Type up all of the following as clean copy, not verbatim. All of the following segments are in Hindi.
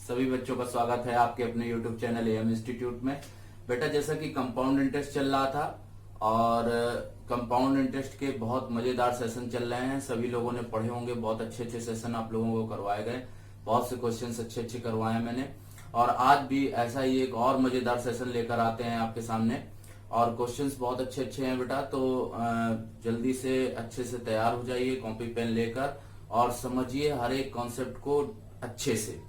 सभी बच्चों का स्वागत है आपके अपने YouTube चैनल एएम इंस्टीट्यूट में। बेटा जैसा कि कंपाउंड इंटरेस्ट चल रहा था और कंपाउंड इंटरेस्ट के बहुत मजेदार सेशन चल रहे हैं, सभी लोगों ने पढ़े होंगे। बहुत अच्छे अच्छे सेशन आप लोगों को करवाए गए, बहुत से क्वेश्चंस अच्छे अच्छे करवाए मैंने। और आज भी ऐसा ही एक और मजेदार सेशन लेकर आते हैं आपके सामने और क्वेश्चंस बहुत अच्छे अच्छे हैं बेटा। तो जल्दी से अच्छे से तैयार हो जाइए कॉपी पेन लेकर और समझिए हर एक कॉन्सेप्ट को अच्छे से।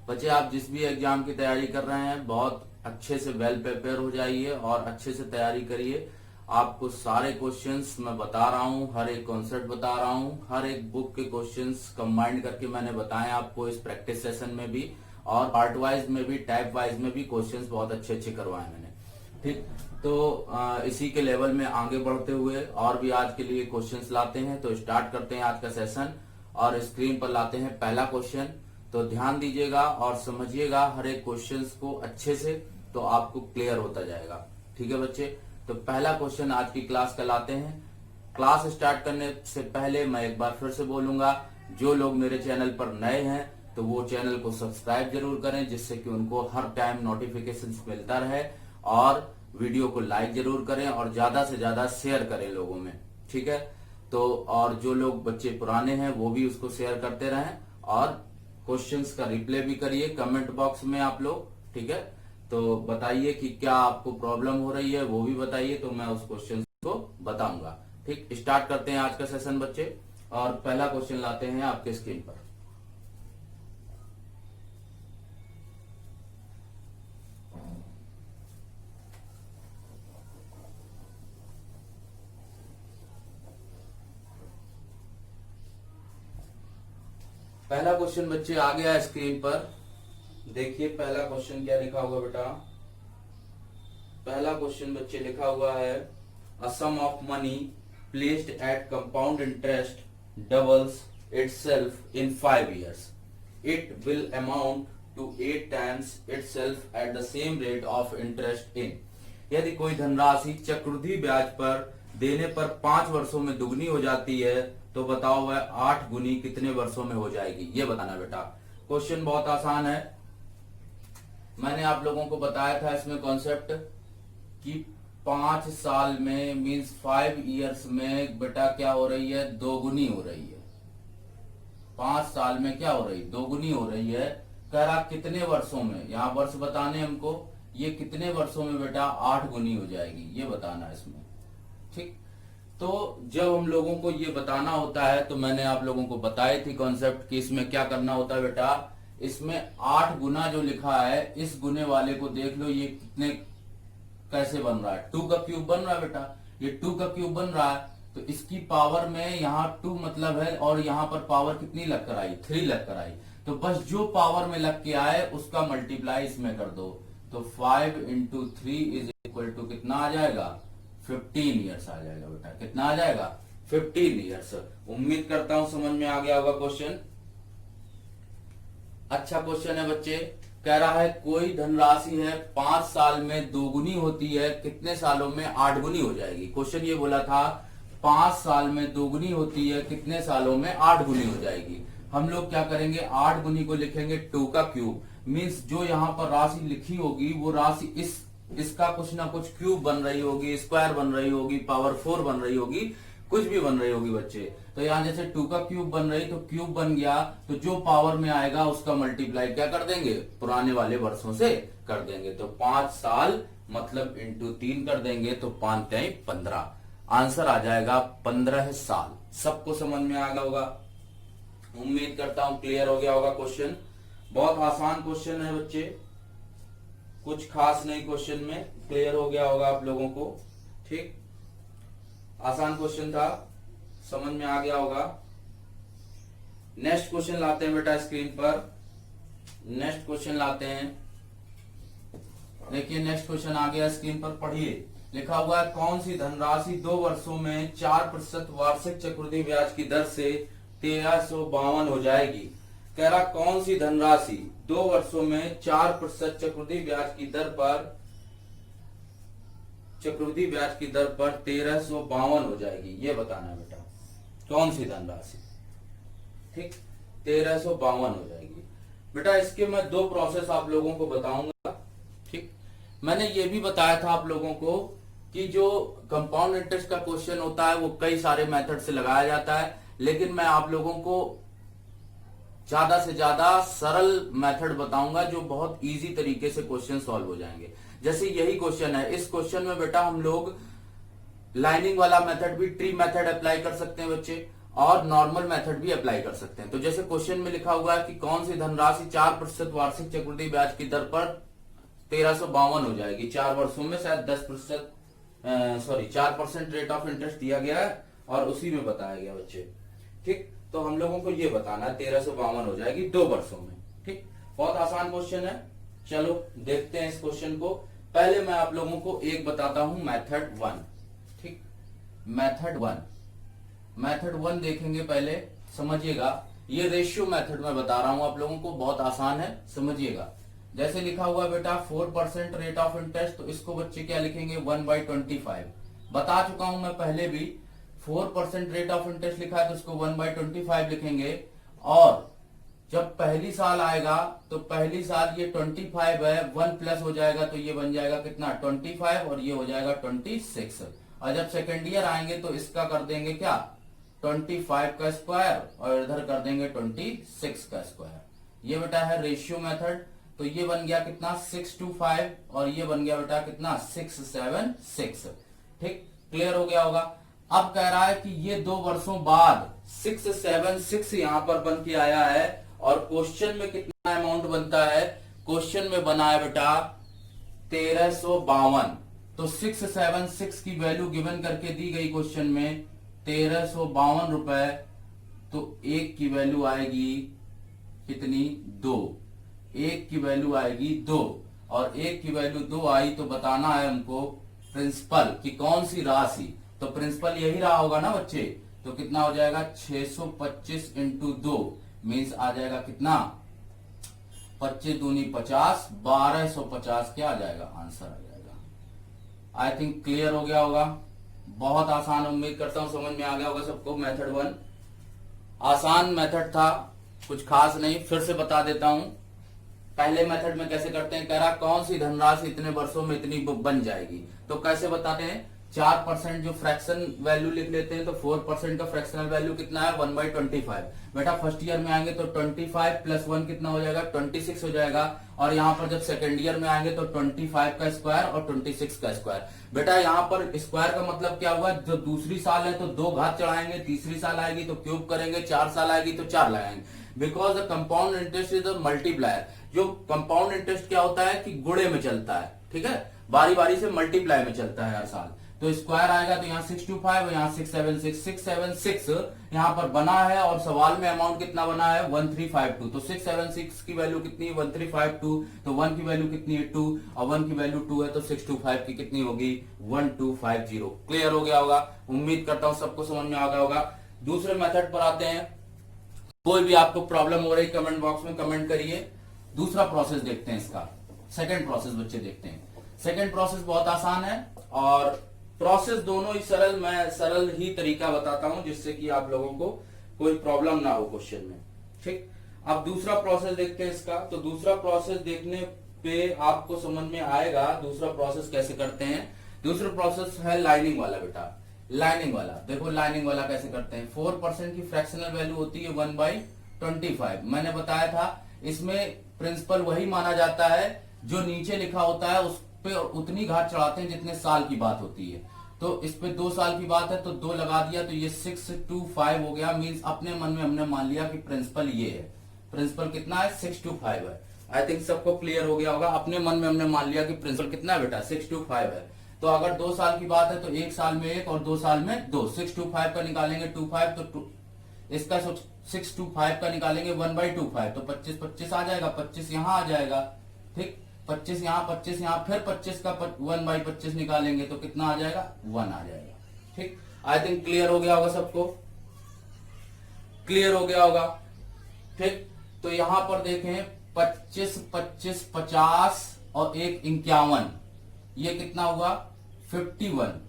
बच्चे आप जिस भी एग्जाम की तैयारी कर रहे हैं बहुत अच्छे से वेल प्रिपेयर हो जाइए और अच्छे से तैयारी करिए। आपको सारे क्वेश्चंस मैं बता रहा हूँ, हर एक कॉन्सेप्ट बता रहा हूँ, हर एक बुक के क्वेश्चंस कंबाइंड करके मैंने बताए आपको इस प्रैक्टिस सेशन में भी, और पार्ट वाइज में भी, टाइप वाइज में भी क्वेश्चंस बहुत अच्छे अच्छे करवाए मैंने। ठीक, तो इसी के लेवल में आगे बढ़ते हुए और भी आज के लिए क्वेश्चंस लाते हैं। तो स्टार्ट करते हैं आज का सेशन और स्क्रीन पर लाते हैं पहला क्वेश्चन। तो ध्यान दीजिएगा और समझिएगा हर एक क्वेश्चंस को अच्छे से, तो आपको क्लियर होता जाएगा। ठीक है बच्चे, तो पहला क्वेश्चन आज की क्लास का लाते हैं। क्लास स्टार्ट करने से पहले मैं एक बार फिर से बोलूंगा, जो लोग मेरे चैनल पर नए हैं तो वो चैनल को सब्सक्राइब जरूर करें, जिससे कि उनको हर टाइम नोटिफिकेशन मिलता रहे, और वीडियो को लाइक जरूर करें और ज्यादा से ज्यादा शेयर करें लोगों में। ठीक है, तो और जो लोग बच्चे पुराने हैं वो भी उसको शेयर करते रहें और क्वेश्चंस का रिप्लाई भी करिए कमेंट बॉक्स में आप लोग। ठीक है, तो बताइए कि क्या आपको प्रॉब्लम हो रही है वो भी बताइए, तो मैं उस क्वेश्चन को बताऊंगा। ठीक, स्टार्ट करते हैं आज का सेशन बच्चे और पहला क्वेश्चन लाते हैं आपके स्क्रीन पर। पहला क्वेश्चन बच्चे आ गया स्क्रीन पर। देखिए पहला क्वेश्चन क्या लिखा हुआ बेटा। पहला क्वेश्चन बच्चे लिखा हुआ है, a sum of money placed at compound interest doubles itself in 5 years. It will amount to 8 times itself at the same rate of interest in. यदि कोई धनराशि चक्रवृद्धि ब्याज पर देने पर 5 वर्षों में दुगनी हो जाती है तो बताओ वह 8 गुनी कितने वर्षों में हो जाएगी, ये बताना बेटा। क्वेश्चन बहुत आसान है, मैंने आप लोगों को बताया था इसमें कॉन्सेप्ट कि 5 साल में मींस 5 years में बेटा क्या हो रही है, दोगुनी हो रही है। 5 साल में क्या हो रही है, दोगुनी हो रही है। कह रहा कितने वर्षों में, यहाँ वर्ष बताने हमको, ये कितने वर्षों में बेटा 8 गुनी हो जाएगी, ये बताना है इसमें। ठीक, तो जब हम लोगों को ये बताना होता है तो मैंने आप लोगों को बताई थी कॉन्सेप्ट कि इसमें क्या करना होता है बेटा। इसमें 8 गुना जो लिखा है, इस गुने वाले को देख लो, ये कितने कैसे बन रहा है, 2 का क्यूब बन रहा है बेटा। ये 2 का क्यूब बन रहा है तो इसकी पावर में यहाँ 2 मतलब है और यहाँ पर पावर कितनी लग कर आई, 3 लग कर आई। तो बस जो पावर में लग के आए उसका मल्टीप्लाई इसमें कर दो, तो 5 into 3 इज इक्वल टू कितना आ जाएगा, 15 years आ जाएगा बेटा। कितना आ जाएगा, 15 years। उम्मीद करता हूं समझ में आ गया होगा क्वेश्चन। अच्छा क्वेश्चन है बच्चे, कह रहा है कोई धनराशि है 5 साल में दोगुनी होती है, कितने सालों में 8 गुनी हो जाएगी। क्वेश्चन ये बोला था 5 साल में दोगुनी होती है, कितने सालों में 8 गुनी हो जाएगी। हम लोग क्या करेंगे, 8 गुनी को लिखेंगे 2 का क्यूब, मीन्स जो यहाँ पर राशि लिखी होगी वो राशि इसका कुछ ना कुछ क्यूब बन रही होगी, स्क्वायर बन रही होगी, पावर 4 बन रही होगी, कुछ भी बन रही होगी बच्चे। तो यहाँ जैसे 2 का क्यूब बन रही तो क्यूब बन गया, तो जो पावर में आएगा उसका मल्टीप्लाई क्या कर देंगे, पुराने वाले वर्षों से कर देंगे। तो 5 साल मतलब इंटू 3 कर देंगे तो 5 टाइम 15, आंसर आ जाएगा 15 साल। सबको समझ में आ गया होगा, उम्मीद करता हूं क्लियर हो गया होगा क्वेश्चन। बहुत आसान क्वेश्चन है बच्चे, कुछ खास नहीं क्वेश्चन में, क्लियर हो गया होगा आप लोगों को। ठीक, आसान क्वेश्चन था, समझ में आ गया होगा। नेक्स्ट क्वेश्चन लाते हैं बेटा स्क्रीन पर। नेक्स्ट क्वेश्चन लाते हैं, देखिए नेक्स्ट क्वेश्चन आ गया स्क्रीन पर, पढ़िए। लिखा हुआ है कौन सी धनराशि 2 वर्षों में 4% वार्षिक चक्रवृद्धि ब्याज की दर से 1352 हो जाएगी। कह रहा कौन सी धनराशि 2 वर्षों में 4% चक्रवृद्धि ब्याज की दर पर 1352 हो जाएगी, ये बताना बेटा कौन सी धनराशि। ठीक, 1352 हो जाएगी। बेटा इसके मैं दो प्रोसेस आप लोगों को बताऊंगा। ठीक, मैंने ये भी बताया था आप लोगों को कि जो कंपाउंड इंटरेस्ट का क्वेश्चन होता है वो कई सारे मेथड से लगाया जाता है, लेकिन मैं आप लोगों को ज्यादा से ज्यादा सरल मेथड बताऊंगा जो बहुत इजी तरीके से क्वेश्चन सॉल्व हो जाएंगे। जैसे यही क्वेश्चन है, इस क्वेश्चन में बेटा हम लोग लाइनिंग वाला मेथड भी, ट्री मेथड अप्लाई कर सकते हैं बच्चे, और नॉर्मल मेथड भी अप्लाई कर सकते हैं। तो जैसे क्वेश्चन में लिखा हुआ है कि कौन सी धनराशि 4% वार्षिक चक्रवृद्धि ब्याज की दर पर 1352 हो जाएगी 4 वर्षों में, शायद 10% 4% रेट ऑफ इंटरेस्ट दिया गया है और उसी में बताया गया बच्चे। ठीक, तो हम लोगों को ये बताना है 1352 हो जाएगी 2 वर्षों में। ठीक, बहुत आसान क्वेश्चन है। चलो देखते हैं इस क्वेश्चन को। पहले मैं आप लोगों को एक बताता हूं मेथड 1। ठीक, मेथड 1 देखेंगे पहले, समझिएगा। ये रेशियो मेथड मैं बता रहा हूं आप लोगों को, बहुत आसान है, समझिएगा। जैसे लिखा हुआ बेटा 4% रेट ऑफ इंटरेस्ट, तो इसको बच्चे क्या लिखेंगे 1/25। बता चुका हूं मैं पहले भी, 4% रेट ऑफ इंटरेस्ट लिखा है तो इसको 1/25 लिखेंगे। और जब पहली साल आएगा तो पहली साल ये 25 है, 1 प्लस हो जाएगा तो ये बन जाएगा कितना 25 और ये हो जाएगा 26। और जब सेकेंड ईयर आएंगे तो इसका कर देंगे क्या 25 का स्क्वायर और इधर कर देंगे 26 का स्क्वायर। ये बेटा है रेशियो मेथड। तो ये बन गया कितना 625 और ये बन गया बेटा कितना 676। ठीक, क्लियर हो गया होगा। अब कह रहा है कि ये 2 वर्षों बाद 676 यहां पर बन के आया है और क्वेश्चन में कितना अमाउंट बनता है, क्वेश्चन में बना है बेटा 1352। तो 676 की वैल्यू गिवन करके दी गई क्वेश्चन में 1352 रुपए। तो एक की वैल्यू आएगी कितनी 2, एक की वैल्यू आएगी 2 और एक की वैल्यू 2 आई तो बताना है हमको प्रिंसिपल की कौन सी राशि। तो प्रिंसिपल यही रहा होगा ना बच्चे, तो कितना हो जाएगा 625 इंटू 2 मीन्स आ जाएगा कितना 25 दूनी 50, 1250 क्या आ जाएगा आंसर आ जाएगा। आई थिंक क्लियर हो गया होगा। बहुत आसान, उम्मीद करता हूं समझ में आ गया होगा सबको। मेथड 1 आसान मेथड था, कुछ खास नहीं, फिर से बता देता हूं। पहले मेथड में कैसे करते हैं, कह रहा कौन सी धनराशि इतने वर्षों में इतनी बन जाएगी। तो कैसे बताते हैं, 4% जो फ्रैक्शन वैल्यू लिख लेते हैं। तो 4% का फ्रैक्शनल वैल्यू कितना है 1/25। बेटा फर्स्ट ईयर में आएंगे तो 25 प्लस 1 कितना हो जाएगा 26 हो जाएगा। और यहाँ पर जब सेकेंड ईयर में आएंगे तो 25 का स्क्वायर और 26 का स्क्वायर। बेटा यहाँ पर स्क्वायर का मतलब क्या हुआ, जो दूसरी साल है तो 2 घात चढ़ाएंगे, तीसरी साल आएगी तो क्यूब करेंगे, 4 साल आएगी तो 4 लगाएंगे। Because the compound interest is a multiplier. जो कंपाउंड इंटरेस्ट क्या होता है कि गुणे में चलता है, ठीक है, बारी बारी से मल्टीप्लाई में चलता है हर साल। तो स्क्वायर आएगा तो यहाँ 625 और यहाँ 676 यहाँ पर बना है और सवाल में अमाउंट कितना बना है 1352। तो 676 की वैल्यू कितनी है 1352। तो 1 की वैल्यू कितनी है 2 और 1 की वैल्यू 2 है तो 625 की कितनी होगी 1250। क्लियर हो गया होगा, उम्मीद करता हूं सबको समझ में आ गया होगा। दूसरे मेथड पर आते हैं। कोई भी आपको प्रॉब्लम हो रही कमेंट बॉक्स में कमेंट करिए। दूसरा प्रोसेस देखते हैं इसका, सेकंड प्रोसेस बच्चे देखते हैं। सेकंड प्रोसेस बहुत आसान है और प्रोसेस दोनों ही सरल, मैं सरल ही तरीका बताता हूं जिससे कि आप लोगों को कोई प्रॉब्लम ना हो क्वेश्चन में। ठीक, अब दूसरा प्रोसेस देखते हैं इसका। तो दूसरा प्रोसेस देखने पे आपको समझ में आएगा दूसरा प्रोसेस कैसे करते हैं। दूसरा प्रोसेस है लाइनिंग वाला बेटा, लाइनिंग वाला। देखो लाइनिंग वाला कैसे करते हैं। 4% की फ्रैक्शनल वैल्यू होती है 1/25। मैंने बताया था इसमें प्रिंसिपल वही माना जाता है जो नीचे लिखा होता है उस पे उतनी घात चढ़ाते हैं जितने साल की बात होती है। तो इस पे 2 साल की बात है तो 2 लगा दिया तो ये 625 हो गया। मींस अपने मन में हमने मान लिया कि प्रिंसिपल ये है। प्रिंसिपल कितना है 625 है। आई थिंक सबको क्लियर हो गया होगा। अपने मन में हमने मान लिया कि प्रिंसिपल कितना है बेटा 625 है। तो अगर 2 साल की बात है तो 1 साल में 1 और 2 साल में 2। 625 का निकालेंगे 25 तो इसका 625 का निकालेंगे 1/25 तो 25 आ जाएगा, 25 यहाँ आ जाएगा। ठीक, 25 यहाँ 25 यहाँ, फिर 25 का 1/25 निकालेंगे तो कितना आ जाएगा 1 आ जाएगा। ठीक, आई थिंक क्लियर हो गया होगा सबको, क्लियर हो गया होगा। ठीक, तो यहां पर देखें 25 25 50 और 1 51, ये कितना हुआ 51।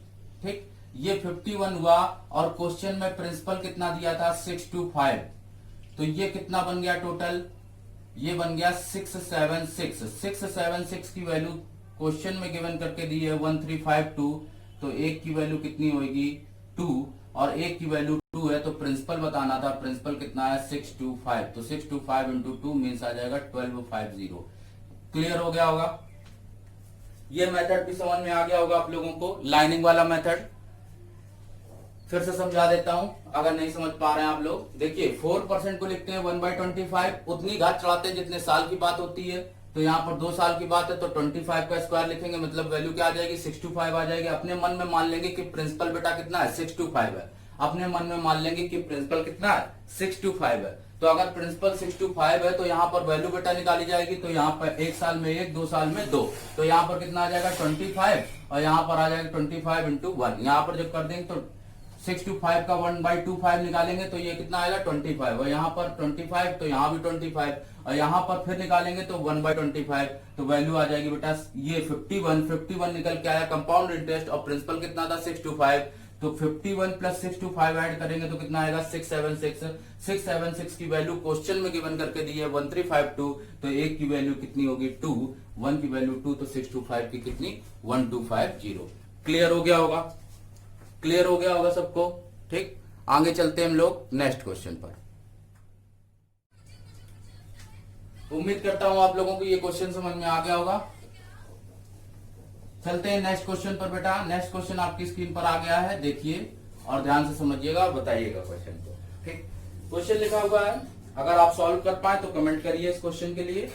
ठीक, ये 51 हुआ और क्वेश्चन में प्रिंसिपल कितना दिया था 625। तो ये कितना बन गया टोटल ये बन गया 676 की वैल्यू क्वेश्चन में गिवन करके दी है 1352, तो एक की वैल्यू कितनी होगी 2 और एक की वैल्यू 2 है, तो प्रिंसिपल बताना था, प्रिंसिपल कितना है 625, तो 625 इंटू 2 मीन्स आ जाएगा 1250। क्लियर हो गया होगा, ये मेथड भी समझ में आ गया होगा आप लोगों को, लाइनिंग वाला मेथड। फिर से समझा देता हूं अगर नहीं समझ पा रहे हैं आप लोग। देखिए 4% को लिखते हैं 1/25, उतनी घात चढ़ाते हैं जितने साल की बात होती है, तो यहाँ पर 2 साल की बात है तो 25 का स्क्वायर लिखेंगे, मतलब वैल्यू क्या आ जाएगी 625 आ जाएगी। अपने मन में मान लेंगे कि प्रिंसिपल बेटा कितना है 625 है, अपने मन में मान लेंगे कि प्रिंसिपल कितना है 625 है। तो अगर प्रिंसिपल 625 है तो यहाँ पर वैल्यू बेटा निकाली जाएगी, तो यहाँ पर 1 साल में 1, 2 साल में 2, तो यहाँ पर कितना आ जाएगा 25 और यहाँ पर आ जाएगा 25 इंटू 1। यहाँ पर जब कर देंगे तो 625 का 1/25 निकालेंगे तो ये कितना आएगा 25, और यहाँ पर 25 तो यहाँ भी 25, और यहाँ पर फिर निकालेंगे तो 1/25, तो वैल्यू आ जाएगी बेटा ये 51 निकल के आया कंपाउंड इंटरेस्ट, और प्रिंसिपल कितना था 625, तो 51 प्लस 625 ऐड करेंगे तो कितना आएगा 676 की वैल्यू क्वेश्चन में गिवन करके दी है 1352, तो एक की वैल्यू कितनी होगी 2, 1 की वैल्यू 2, तो 625 की कितनी 1250। क्लियर हो गया होगा, क्लियर हो गया होगा सबको। ठीक, आगे चलते हैं हम लोग नेक्स्ट क्वेश्चन पर। उम्मीद करता हूं आप लोगों को ये क्वेश्चन समझ में आ गया होगा। चलते हैं नेक्स्ट क्वेश्चन पर बेटा। नेक्स्ट क्वेश्चन आपकी स्क्रीन पर आ गया है, देखिए और ध्यान से समझिएगा और बताइएगा क्वेश्चन को। ठीक, क्वेश्चन लिखा हुआ है, अगर आप सॉल्व कर पाए तो कमेंट करिए इस क्वेश्चन के लिए।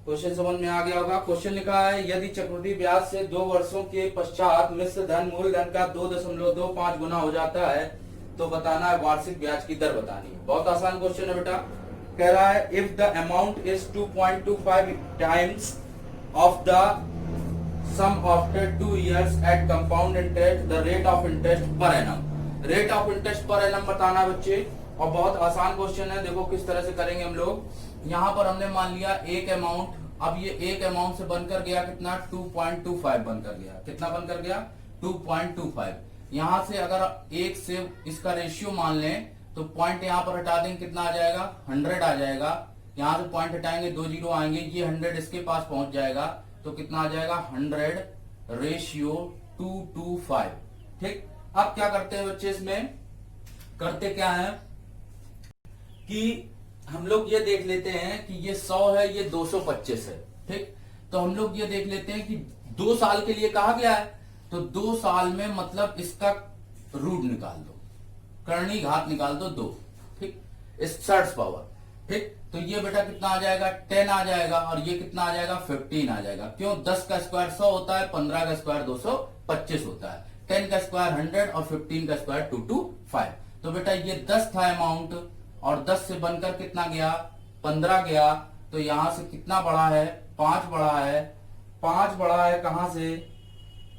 क्वेश्चन समझ में आ गया होगा। क्वेश्चन लिखा है, यदि चक्रवृद्धि ब्याज से 2 वर्षों के पश्चात मिश्र धन मूलधन का 2.25 गुना हो जाता है तो बताना है वार्षिक ब्याज की दर बतानी है। बहुत आसान क्वेश्चन है बेटा। कह रहा है if the amount is 2.25 times of the sum after 2 years at compound interest the rate of interest per annum. Rate of interest per annum बताना है बच्चे, और बहुत आसान क्वेश्चन है। देखो किस तरह से करेंगे हम लोग। यहाँ पर हमने मान लिया एक अमाउंट, अब ये एक अमाउंट से बनकर गया कितना 2.25 बनकर गया, कितना बनकर गया 2.25। यहाँ से अगर एक से इसका रेशियो मान लें तो पॉइंट यहाँ पर हटा देंगे, कितना आ जाएगा 100 आ जाएगा। यहाँ से पॉइंट हटाएंगे 2 जीरो आएंगे, ये 100 इसके पास पहुंच जाएगा, तो कितना आ जाएगा 100/225। ठीक, अब क्या करते हैं बच्चे, इसमें करते क्या है कि हम लोग ये देख लेते हैं कि ये 100 है, ये 225 है। ठीक, तो हम लोग ये देख लेते हैं कि 2 साल के लिए कहा गया है, तो 2 साल में मतलब इसका रूट निकाल दो, करनी घात निकाल दो 2। ठीक, इसर्ट्स पावर। ठीक, तो ये बेटा कितना आ जाएगा 10 आ जाएगा, और ये कितना आ जाएगा 15 आ जाएगा। क्यों, 10 का स्क्वायर 100 होता है, 15 का स्क्वायर 225 होता है, 10 का स्क्वायर 100 और 15 का स्क्वायर 225। तो बेटा ये 10 था अमाउंट, और 10 से बनकर कितना गया 15 गया, तो यहां से कितना बढ़ा है 5 बढ़ा है। 5 बढ़ा है कहां से,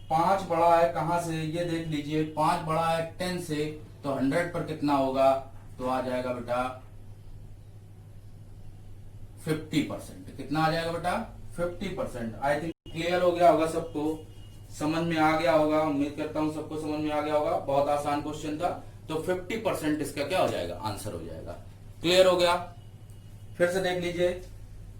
5 बढ़ा है कहां से, ये देख लीजिए 5 बढ़ा है 10 से, तो 100 पर कितना होगा, तो आ जाएगा बेटा 50%। कितना आ जाएगा बेटा 50%। आई थिंक क्लियर हो गया होगा सबको, समझ में आ गया होगा, उम्मीद करता हूं सबको समझ में आ गया होगा। बहुत आसान क्वेश्चन था, तो 50% इसका क्या हो जाएगा, आंसर हो जाएगा। क्लियर हो गया। फिर से देख लीजिए,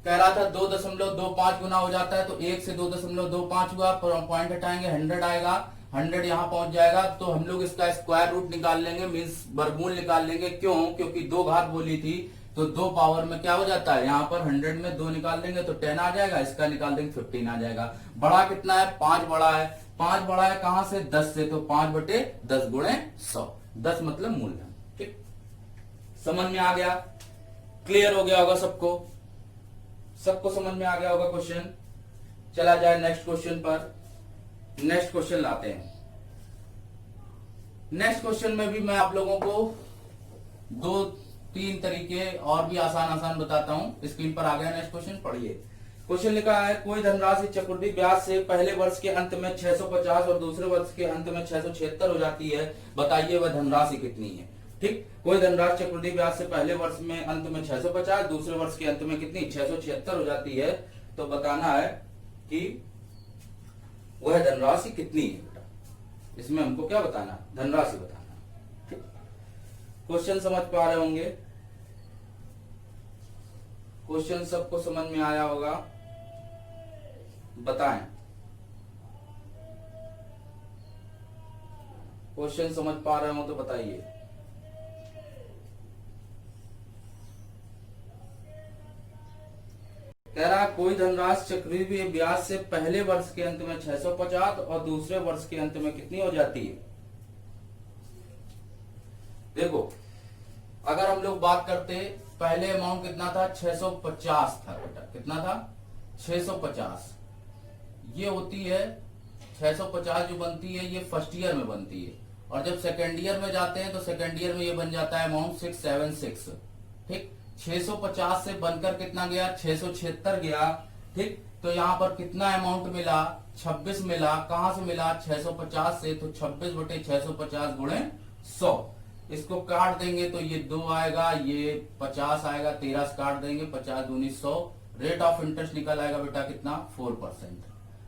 कह रहा था 2.25 गुना हो जाता है, तो 1 से 2.25 हुआ, पॉइंट हटाएंगे 100 आएगा, 100 यहाँ पहुंच जाएगा, तो हम लोग इसका स्क्वायर रूट निकाल लेंगे, मीन्स वर्गमूल निकाल लेंगे। क्यों, क्योंकि 2 घात बोली थी, तो 2 पावर में क्या हो जाता है, यहाँ पर 100 में 2 निकाल देंगे तो 10 आ जाएगा, इसका निकाल देंगे 15 आ जाएगा। बड़ा कितना है 5 बड़ा है, 5 बड़ा है कहां से 10 से, तो 5/10 गुणे 100, 10 मतलब मूलधन। ठीक, समझ में आ गया, क्लियर हो गया होगा सबको, सबको समझ में आ गया होगा क्वेश्चन। चला जाए नेक्स्ट क्वेश्चन पर। नेक्स्ट क्वेश्चन लाते हैं। नेक्स्ट क्वेश्चन में भी मैं आप लोगों को 2-3 तरीके और भी आसान बताता हूं। स्क्रीन पर आ गया नेक्स्ट क्वेश्चन, पढ़िए। क्वेश्चन लिखा है, कोई धनराशि चक्रवृद्धि ब्याज से पहले वर्ष के अंत में 650 और दूसरे वर्ष के अंत में 676 हो जाती है, बताइए वह धनराशि कितनी है। ठीक, कोई धनराशि चक्रवृद्धि ब्याज से पहले वर्ष में अंत में 650, दूसरे वर्ष के अंत में कितनी 676 हो जाती है, तो बताना है कि वह धनराशि कितनी है बेटा। इसमें हमको क्या बताना, धनराशि बताना। ठीक, क्वेश्चन समझ पा रहे होंगे। क्वेश्चन सबको समझ में आया होगा, बताएं। क्वेश्चन समझ पा रहे हो तो बताइए। कह रहा कोई धनराशि चक्रवृद्धि ब्याज से पहले वर्ष के अंत में 650 और दूसरे वर्ष के अंत में कितनी हो जाती है। देखो अगर हम लोग बात करते, पहले अमाउंट कितना था, 650 था बेटा, कितना था 650। ये होती है 650 जो बनती है ये फर्स्ट ईयर में बनती है, और जब सेकेंड ईयर में जाते हैं तो सेकेंड ईयर में ये बन जाता है अमाउंट 676। ठीक, 650 से बनकर कितना गया, 676 गया। ठीक, तो यहाँ पर कितना अमाउंट मिला, 26 मिला। कहां से मिला, 650 से, तो 26/650 गुणे 100। इसको काट देंगे तो ये 2 आएगा, ये 50 आएगा, 13 से काट देंगे, 50 दूनी 100। रेट ऑफ इंटरेस्ट निकल आएगा बेटा कितना, 4%।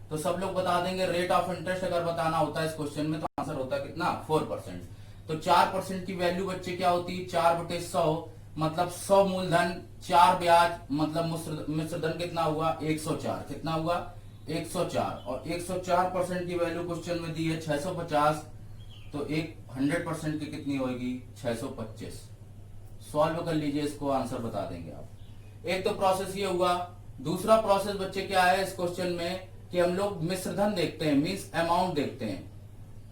तो सब लोग बता देंगे रेट ऑफ इंटरेस्ट अगर बताना होता है इस क्वेश्चन में तो आंसर होता है कितना, 4%। तो 4% की वैल्यू बच्चे क्या होती है, 4/100, मतलब 100 मूलधन, 4 ब्याज, मतलब मिश्र धन कितना हुआ, 104। कितना हुआ, 104। और 104% की वैल्यू क्वेश्चन में दी है 650, तो 100% की कितनी होगी, 625। सॉल्व कर लीजिए इसको, आंसर बता देंगे आप। एक तो प्रोसेस ये हुआ। दूसरा प्रोसेस बच्चे क्या है इस क्वेश्चन में, कि हम लोग मिश्रधन देखते हैं, मींस अमाउंट देखते हैं।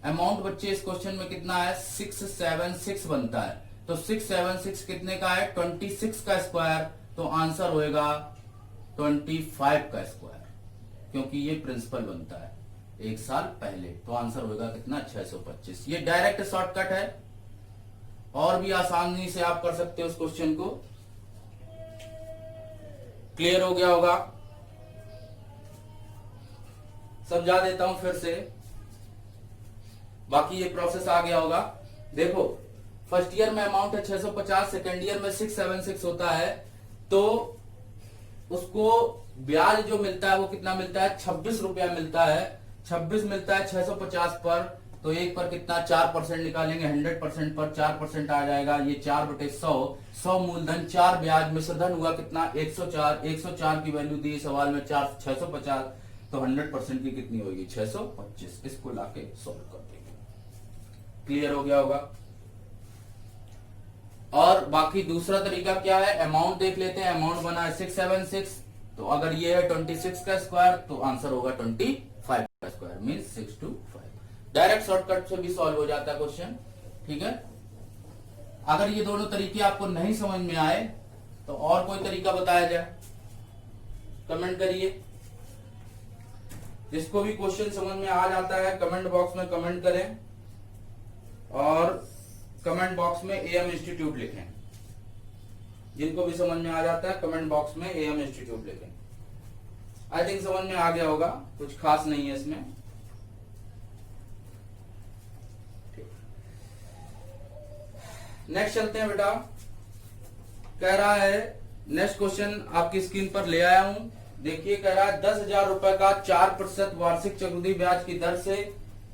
अमाउंट बच्चे इस क्वेश्चन में कितना है, 676 बनता है। तो 676 कितने का है, 26 का स्क्वायर, तो आंसर होएगा 25 का स्क्वायर, क्योंकि ये प्रिंसिपल बनता है 1 साल पहले। तो आंसर होगा कितना, 625। ये डायरेक्ट शॉर्टकट है, और भी आसानी से आप कर सकते हो इस क्वेश्चन को। क्लियर हो गया होगा, समझा देता हूं फिर से, बाकी ये प्रोसेस आ गया होगा। देखो फर्स्ट ईयर में अमाउंट है 650, सेकेंड ईयर में 676 होता है, तो उसको ब्याज जो मिलता है वो कितना मिलता है, 26 रुपया मिलता है। 26 मिलता है 650 पर, तो एक पर कितना, 4% निकालेंगे, 100% पर 4% आ जाएगा, ये 4/100। 100 मूलधन, 4 ब्याज, मिश्रधन हुआ कितना, 104। 104 की वैल्यू दी सवाल में 650, तो 100% की कितनी होगी, 625। इसको लाके सॉल्व कर देंगे। क्लियर हो गया होगा। और बाकी दूसरा तरीका क्या है, अमाउंट देख लेते हैं। अमाउंट बना है 676, तो अगर ये है 26 का स्क्वायर, तो आंसर होगा 25 का स्क्वायर, मीन 625। डायरेक्ट शॉर्टकट से भी सॉल्व हो जाता है क्वेश्चन। ठीक है, अगर ये दोनों तरीके आपको नहीं समझ में आए तो और कोई तरीका बताया जाए, कमेंट करिए। जिसको भी क्वेश्चन समझ में आ जाता है कमेंट बॉक्स में कमेंट करें, और कमेंट बॉक्स में एएम इंस्टीट्यूट लिखें। जिनको भी समझ में आ जाता है कमेंट बॉक्स में एएम इंस्टीट्यूट लिखें। आई थिंक समझ में आ गया होगा, कुछ खास नहीं है इसमें। नेक्स्ट चलते हैं बेटा। कह रहा है नेक्स्ट क्वेश्चन आपकी स्क्रीन पर ले आया हूं, देखिए। कह रहा है 10,000 रुपए का 4% वार्षिक चक्रवृद्धि ब्याज की दर से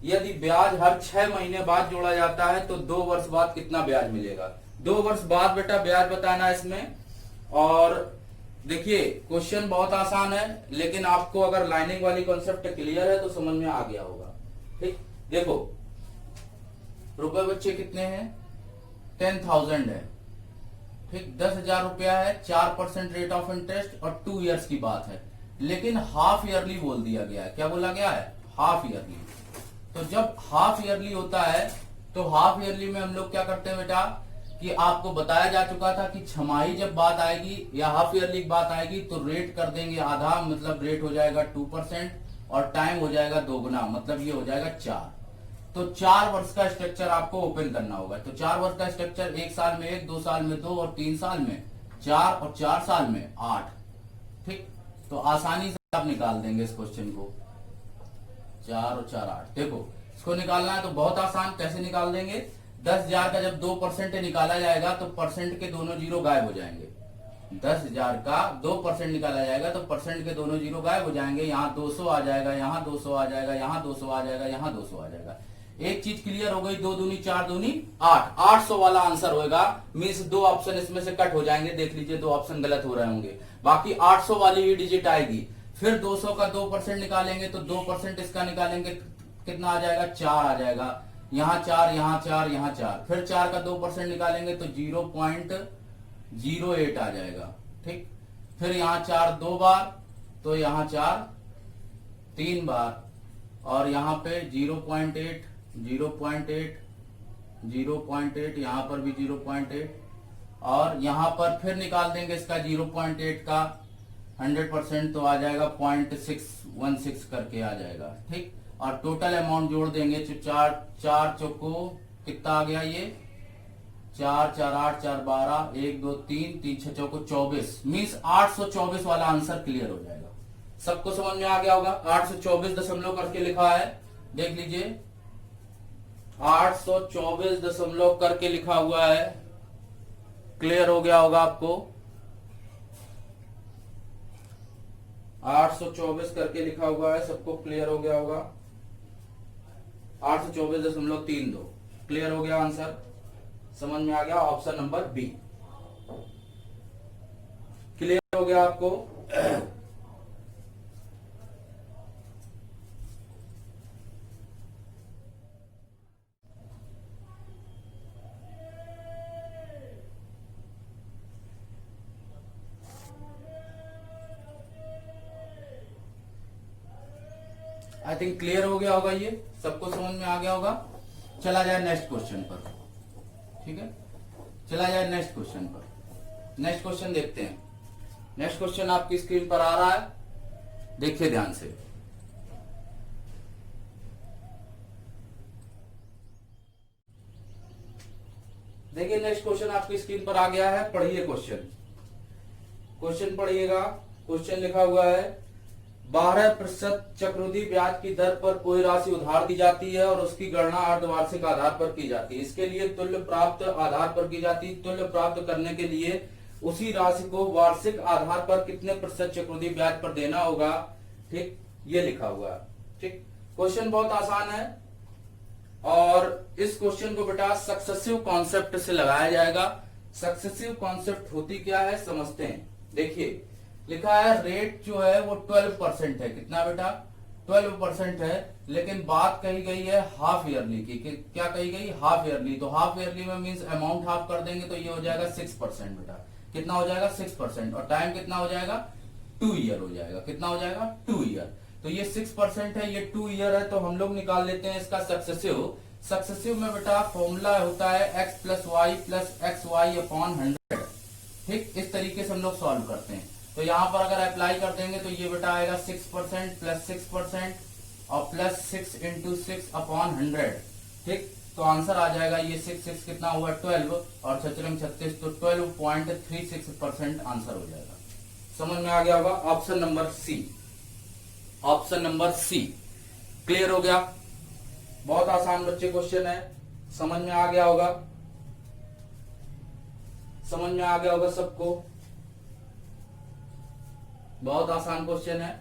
यदि ब्याज हर 6 महीने बाद जोड़ा जाता है तो 2 वर्ष बाद कितना ब्याज मिलेगा। 2 वर्ष बाद बेटा ब्याज बताना है इसमें। और देखिए क्वेश्चन बहुत आसान है, लेकिन आपको अगर लाइनिंग वाली कॉन्सेप्ट क्लियर है तो समझ में आ गया होगा। ठीक, देखो रुपए बच्चे कितने हैं, 10,000 है। ठीक, 10,000 रुपया है, 4% रेट ऑफ इंटरेस्ट और 2 इयर्स की बात है, लेकिन हाफ ईयरली बोल दिया गया है। क्या बोला गया है, हाफ ईयरली। तो जब हाफ ईयरली होता है तो हाफ ईयरली में हम लोग क्या करते हैं बेटा, कि आपको बताया जा चुका था कि छमाही जब बात आएगी या हाफ ईयरली की बात आएगी तो रेट कर देंगे आधा, मतलब रेट हो जाएगा 2% और टाइम हो जाएगा 2 गुना, मतलब ये हो जाएगा 4। तो 4 वर्ष का स्ट्रक्चर आपको ओपन करना होगा। तो 4 वर्ष का स्ट्रक्चर 1 साल में 1, 2 साल में 2 और 3 साल में 4 और 4 साल में 8। ठीक, तो आसानी से आप निकाल देंगे इस क्वेश्चन को। 4 और 4 8। देखो इसको निकालना है तो बहुत आसान, कैसे निकाल देंगे। 10,000 का जब 2% निकाला जाएगा तो परसेंट के दोनों जीरो गायब हो जाएंगे। 10,000 का 2% निकाला जाएगा तो परसेंट के दोनों जीरो गायब हो जाएंगे। यहाँ 200 आ जाएगा, यहाँ 200 आ जाएगा, यहाँ 200 आ जाएगा, यहाँ 200 आ जाएगा। एक चीज क्लियर हो गई, 2 दूनी 4 दूनी 8, 800 वाला आंसर होगा। मीन्स 2 ऑप्शन इसमें से कट हो जाएंगे, देख लीजिए 2 ऑप्शन गलत हो रहे होंगे, बाकी 800 वाली ही डिजिट आएगी। फिर 200 का 2% निकालेंगे तो 2% इसका निकालेंगे, कितना आ जाएगा, 4 आ जाएगा। यहाँ 4, यहाँ 4, यहाँ 4, फिर 4 का 2% निकालेंगे तो 0.08 आ जाएगा। ठीक, फिर यहाँ 4 2 बार, तो यहाँ 4 3 बार, और यहाँ पे 0.8 0.8 0.8, यहाँ पर भी 0.8, और यहाँ पर फिर निकाल देंगे इसका 0.8 का 100%, तो आ जाएगा 0.616 करके आ जाएगा। ठीक, और टोटल अमाउंट जोड़ देंगे तो 4 चौको कितना आ गया, ये 4 4 8 4 12, 1 2 3 3 6 चौको 24, मीन्स 824 वाला आंसर क्लियर हो जाएगा। सबको समझ में आ गया होगा। 824 दशमलव करके लिखा है, देख लीजिए 824 दशमलव करके लिखा हुआ है, क्लियर हो गया होगा आपको। 824 करके लिखा हुआ है, सबको क्लियर हो गया होगा। 824.32 क्लियर हो गया आंसर, समझ में आ गया। ऑप्शन नंबर बी क्लियर हो गया आपको। आई थिंक क्लियर हो गया होगा, ये सबको समझ में आ गया होगा। चला जाए नेक्स्ट क्वेश्चन पर, ठीक है, चला जाए नेक्स्ट क्वेश्चन पर। नेक्स्ट क्वेश्चन देखते हैं। नेक्स्ट क्वेश्चन आपकी स्क्रीन पर आ रहा है, देखिए ध्यान से। देखिए नेक्स्ट क्वेश्चन आपकी स्क्रीन पर आ गया है, पढ़िए क्वेश्चन। क्वेश्चन पढ़िएगा। क्वेश्चन लिखा हुआ है 12% चक्रवृद्धि ब्याज की दर पर कोई राशि उधार दी जाती है और उसकी गणना अर्धवार्षिक आधार पर की जाती है। इसके लिए तुल्य प्राप्त आधार पर की जाती है। तुल्य प्राप्त करने के लिए उसी राशि को वार्षिक आधार पर कितने प्रतिशत चक्रवृद्धि ब्याज पर देना होगा। ठीक, ये लिखा हुआ है। ठीक, क्वेश्चन बहुत आसान है और इस क्वेश्चन को बेटा सक्सेसिव कॉन्सेप्ट से लगाया जाएगा। सक्सेसिव कॉन्सेप्ट होती क्या है समझते हैं। देखिए लिखा है रेट जो है वो 12% है। कितना बेटा, 12% है, लेकिन बात कही गई है हाफ ईयरली की। क्या कही गई, हाफ ईयरली। तो हाफ ईयरली में मींस अमाउंट हाफ कर देंगे तो ये हो जाएगा 6% बेटा। कितना हो जाएगा, 6%, और टाइम कितना हो जाएगा, 2 ईयर हो जाएगा। कितना हो जाएगा, 2 ईयर। तो ये 6% है, ये 2 ईयर है, तो हम लोग निकाल लेते हैं इसका सक्सेसिव। सक्सेसिव में बेटा फॉर्मूला होता है x plus y plus x y upon 100। ठीक, इस तरीके से हम लोग सॉल्व करते हैं। तो यहाँ पर अगर अप्लाई कर देंगे तो ये बेटा आएगा 6% प्लस 6% और प्लस 6 इंटू 6 अपॉन 100। ठीक, तो आंसर आ जाएगा ये 6 कितना हुआ, 12 और 6 36, तो 12.36% आंसर हो जाएगा। समझ में आ गया होगा। Option number C, option number C clear हो गया। बहुत आसान बच्चे क्वेश्चन है, समझ में आ गया होगा, समझ में आ गया होगा सबको। बहुत आसान क्वेश्चन है।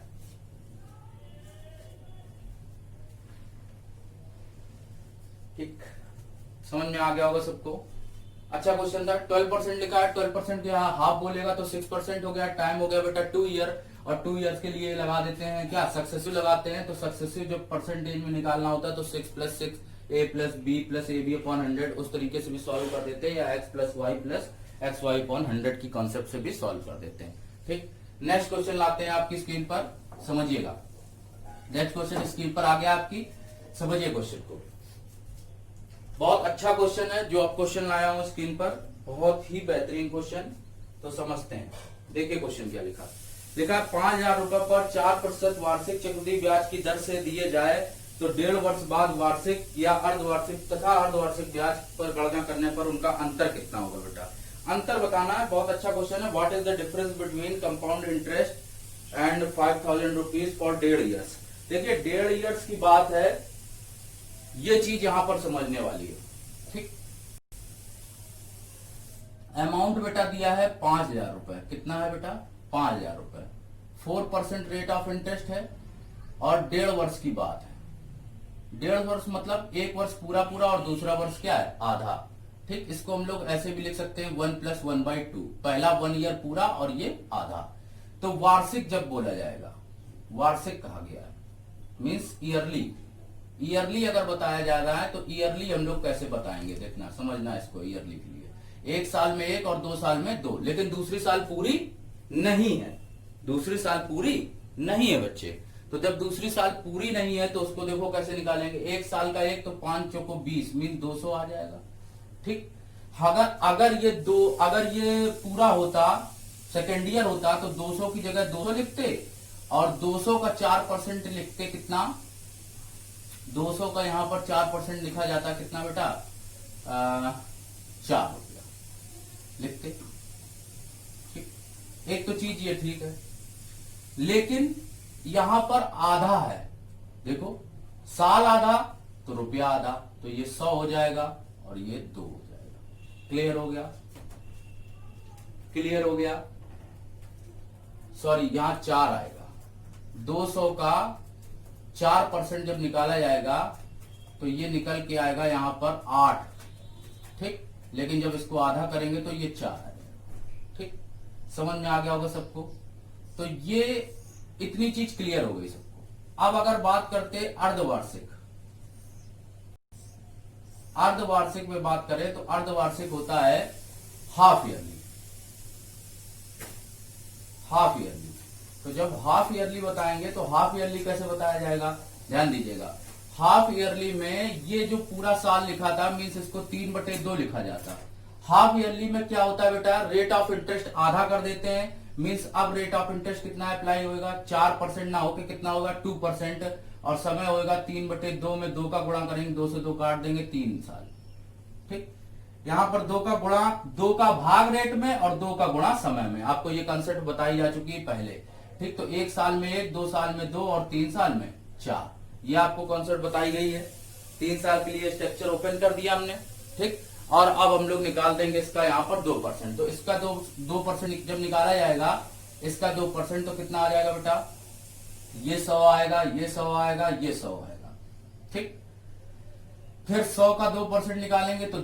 ठीक, समझ में आ गया होगा सबको। अच्छा क्वेश्चन था। 12% लिखा है, 12% यहाँ हाफ बोलेगा तो 6% हो गया। टाइम हो गया बेटा 2 ईयर, और 2 ईयर्स के लिए लगा देते हैं क्या, सक्सेसिव लगाते हैं। तो सक्सेसिव जो परसेंटेज में निकालना होता है तो 6 plus 6 a plus B plus A B upon 100, उस तरीके से भी सॉल्व कर देते हैं, या x plus y plus x y upon 100 की कॉन्सेप्ट से भी सॉल्व कर देते हैं। ठीक, नेक्स्ट क्वेश्चन लाते हैं आपकी स्क्रीन पर, समझिएगा। नेक्स्ट क्वेश्चन स्क्रीन पर आ गया आपकी, समझिए क्वेश्चन को। बहुत अच्छा क्वेश्चन है जो आप क्वेश्चन लाया हूं स्क्रीन पर, बहुत ही बेहतरीन क्वेश्चन। तो समझते हैं, देखिए क्वेश्चन क्या लिखा। लिखा है 5,000 रुपए पर 4% वार्षिक चक्रवृद्धि ब्याज की दर से दिए जाए तो 1.5 वर्ष बाद वार्षिक या अर्धवार्षिक तथा अर्धवार्षिक ब्याज पर गणना करने पर उनका अंतर कितना होगा बेटा। अंतर बताना है। बहुत अच्छा क्वेश्चन है। What is the difference between compound interest and 5,000 rupees for 1.5 years. देखिए 1.5 ईयर्स की बात है, ये चीज यहां पर समझने वाली है। ठीक, अमाउंट बेटा दिया है 5,000 रुपए। कितना है बेटा, 5,000 रुपए। 4% रेट ऑफ इंटरेस्ट है और 1.5 वर्ष की बात है। 1.5 वर्ष मतलब एक वर्ष पूरा पूरा और दूसरा वर्ष क्या है, आधा। ठीक, इसको हम लोग ऐसे भी लिख सकते हैं 1 + 1/2, पहला 1 ईयर पूरा और ये आधा। तो वार्षिक जब बोला जाएगा, वार्षिक कहा गया है, मीन्स ईयरली। ईयरली अगर बताया जा रहा है तो ईयरली हम लोग कैसे बताएंगे, देखना समझना इसको। ईयरली के लिए 1 साल में 1 और 2 साल में 2, लेकिन दूसरी साल पूरी नहीं है, दूसरी साल पूरी नहीं है बच्चे। तो जब दूसरी साल पूरी नहीं है तो उसको देखो कैसे निकालेंगे। 1 साल का 1 तो 5 चौको 20, मीन 200 आ जाएगा। ठीक, अगर ये पूरा होता, सेकेंड ईयर होता तो 200 की जगह 200 लिखते और 200 का 4% लिखते। कितना, 200 का यहां पर 4% लिखा जाता, कितना बेटा, 4 रुपया लिखते। ठीक, एक तो चीज ये ठीक है, लेकिन यहां पर आधा है, देखो साल आधा तो रुपया आधा, तो ये 100 हो जाएगा और ये 2 हो जाएगा। क्लियर हो गया, क्लियर हो गया। सॉरी, यहां 4 आएगा। 200 का 4% जब निकाला जाएगा तो ये निकल के आएगा यहां पर 8। ठीक, लेकिन जब इसको आधा करेंगे तो ये 4 आएगा। ठीक, समझ में आ गया होगा सबको। तो ये इतनी चीज क्लियर हो गई सबको। अब अगर बात करते अर्धवार्षिक, अर्धवार्षिक में बात करें तो अर्धवार्षिक होता है हाफ ईयरली। हाफ ईयरली, तो जब हाफ ईयरली बताएंगे तो हाफ ईयरली कैसे बताया जाएगा, ध्यान दीजिएगा। हाफ ईयरली में ये जो पूरा साल लिखा था, मीन्स इसको 3/2 लिखा जाता। हाफ ईयरली में क्या होता है बेटा, रेट ऑफ इंटरेस्ट आधा कर देते हैं। मीन्स अब रेट ऑफ इंटरेस्ट कितना अप्लाई होगा, 4% ना होके कितना होगा, 2%, और समय होगा 3/2 में 2 का गुणा करेंगे, 2 से 2 काट देंगे, 3 साल। ठीक, यहां पर 2 का गुणा, 2 का भाग रेट में और 2 का गुणा समय में। आपको ये कंसेप्ट बताई जा चुकी है पहले। ठीक, तो 1 साल में 1, 2 साल में 2 और 3 साल में 4, ये आपको कॉन्सेप्ट बताई गई है। 3 साल के लिए स्ट्रक्चर ओपन कर दिया हमने। ठीक, और अब हम लोग निकाल देंगे इसका यहाँ पर 2%। तो इसका 2% जब निकाला जाएगा, इसका 2% तो कितना आ जाएगा बेटा, ये 100 आएगा, ये 100 आएगा, ये 100 आएगा। ठीक, फिर 100 का 2% निकालेंगे तो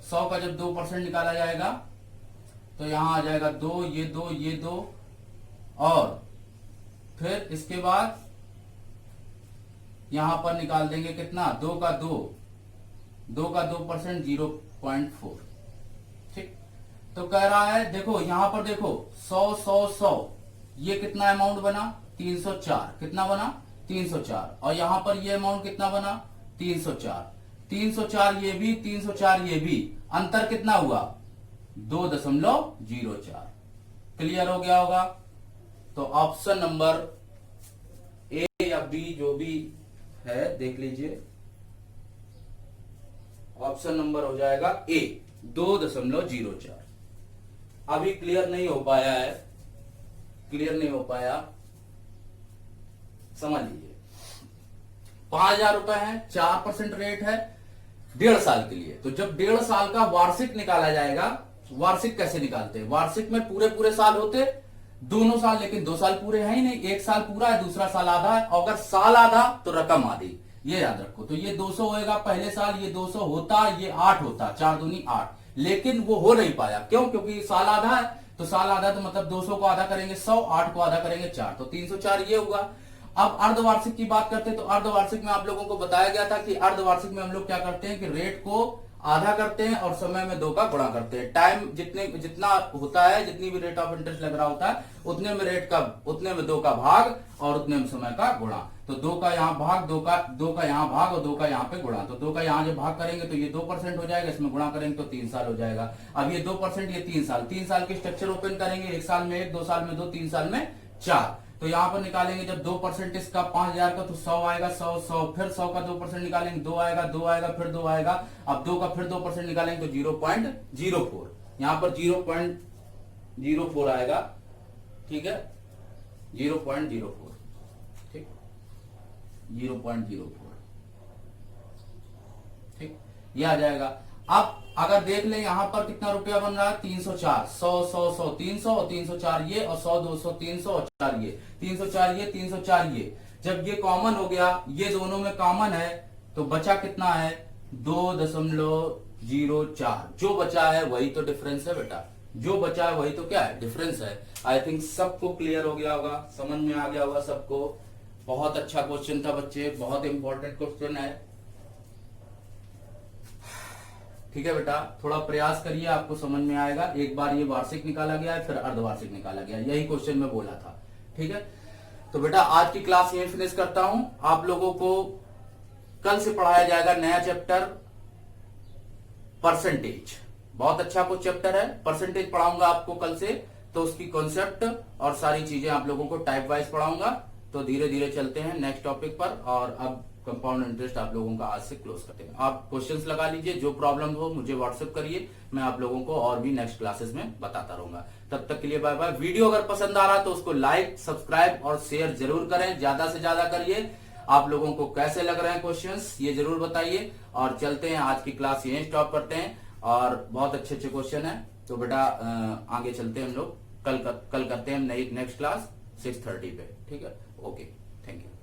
100 का जब 2% निकाला जाएगा तो यहां आ जाएगा 2, ये 2, ये 2, और फिर इसके बाद यहां पर निकाल देंगे कितना, 2 का 2% 0.4। ठीक, तो कह रहा है, देखो यहां पर देखो 100 100 100, ये कितना अमाउंट बना, 304। कितना बना, 304। और यहां पर ये अमाउंट कितना बना, 304। 304 ये भी, 304 ये भी, अंतर कितना हुआ, 2.04। क्लियर हो गया होगा। तो ऑप्शन नंबर ए या बी जो भी है देख लीजिए, ऑप्शन नंबर हो जाएगा ए, 2.04। अभी क्लियर नहीं हो पाया है, क्लियर नहीं हो पाया, समझ लीजिए। 5,000 रुपए है, 4% रेट है 1.5 साल के लिए। तो जब 1.5 साल का वार्षिक निकाला जाएगा, वार्षिक कैसे निकालते हैं, वार्षिक में पूरे पूरे साल होते दोनों साल, लेकिन 2 साल पूरे हैं ही नहीं, 1 साल पूरा है, दूसरा साल आधा है। अगर साल आधा तो रकम आधी, ये याद रखो। तो ये 200 होएगा पहले साल, ये 200 होता, ये 8 होता, 4 दूनी 8, लेकिन वो हो नहीं पाया। क्यों, क्योंकि साल आधा है, तो साल आधा तो मतलब 200 को आधा करेंगे 100, 8 को आधा करेंगे 4, तो 304 ये हुआ। अब अर्धवार्षिक की बात करते हैं तो अर्धवार्षिक में आप लोगों को बताया गया था कि अर्धवार्षिक में हम लोग क्या करते हैं कि रेट को आधा करते हैं और समय में 2 का गुणा करते हैं। टाइम जितना होता है, जितनी भी रेट ऑफ इंटरेस्ट लग रहा होता है, उतने में 2 का भाग और उतने में समय का गुणा। तो 2 का यहाँ भाग, 2 का यहाँ भाग और 2 का यहाँ पे गुणा। तो 2 का यहाँ जब भाग करेंगे तो ये 2% हो जाएगा, इसमें गुणा करेंगे तो 3 साल हो जाएगा। अब ये 2%, ये 3 साल, 3 साल के स्ट्रक्चर ओपन करेंगे, 1 साल में 1, 2 साल में 2, 3 साल में 4। तो यहाँ पर निकालेंगे जब 2% इसका 5,000 का, तो 100 आएगा, 100 100, फिर 100 का 2% निकालेंगे, 2 आएगा, 2 आएगा, फिर 2 आएगा। अब 2 का फिर 2% निकालेंगे तो 0.04, यहाँ पर 0.04 आएगा। ठीक है, 0.04, ठीक, 0.04, ठीक, ये आ जाएगा। अब अगर देख लें यहां पर कितना रुपया बन रहा है, 304, 100 100 100, 300 और 304 ये, और 100 200 300 और 4 ये, 304 ये, 304 ये। जब ये कॉमन हो गया, ये दोनों में कॉमन है, तो बचा कितना है 2.04। जो बचा है वही तो डिफरेंस है बेटा, जो बचा है वही तो क्या है, डिफरेंस है। आई थिंक सबको क्लियर हो गया होगा, समझ में आ गया होगा सबको। बहुत अच्छा क्वेश्चन था बच्चे, बहुत इंपॉर्टेंट क्वेश्चन है। ठीक है बेटा, थोड़ा प्रयास करिए, आपको समझ में आएगा। एक बार ये वार्षिक निकाला गया है, फिर अर्धवार्षिक निकाला गया, यही क्वेश्चन में बोला था। ठीक है, तो बेटा आज की क्लास यही फिनिश करता हूं। आप लोगों को कल से पढ़ाया जाएगा नया चैप्टर परसेंटेज। बहुत अच्छा कुछ चैप्टर है, परसेंटेज पढ़ाऊंगा आपको कल से। तो उसकी कॉन्सेप्ट और सारी चीजें आप लोगों को टाइप वाइज पढ़ाऊंगा। तो धीरे धीरे चलते हैं नेक्स्ट टॉपिक पर। और अब कंपाउंड इंटरेस्ट आप लोगों का आज से क्लोज करते हैं। आप क्वेश्चंस लगा लीजिए, जो प्रॉब्लम हो मुझे व्हाट्सएप करिए, मैं आप लोगों को और भी नेक्स्ट क्लासेस में बताता रहूंगा। तब तक के लिए बाय बाय। वीडियो अगर पसंद आ रहा तो उसको लाइक, सब्सक्राइब और शेयर जरूर करें, ज्यादा से ज्यादा करिए। आप लोगों को कैसे लग रहे हैं क्वेश्चंस ये जरूर बताइए। और चलते हैं, आज की क्लास यहीं स्टॉप करते हैं। और बहुत अच्छे अच्छे क्वेश्चन है, तो बेटा आगे चलते हैं हम लोग। कल करते हैं नई नेक्स्ट क्लास 6:30 पे। ठीक है, ओके, थैंक यू।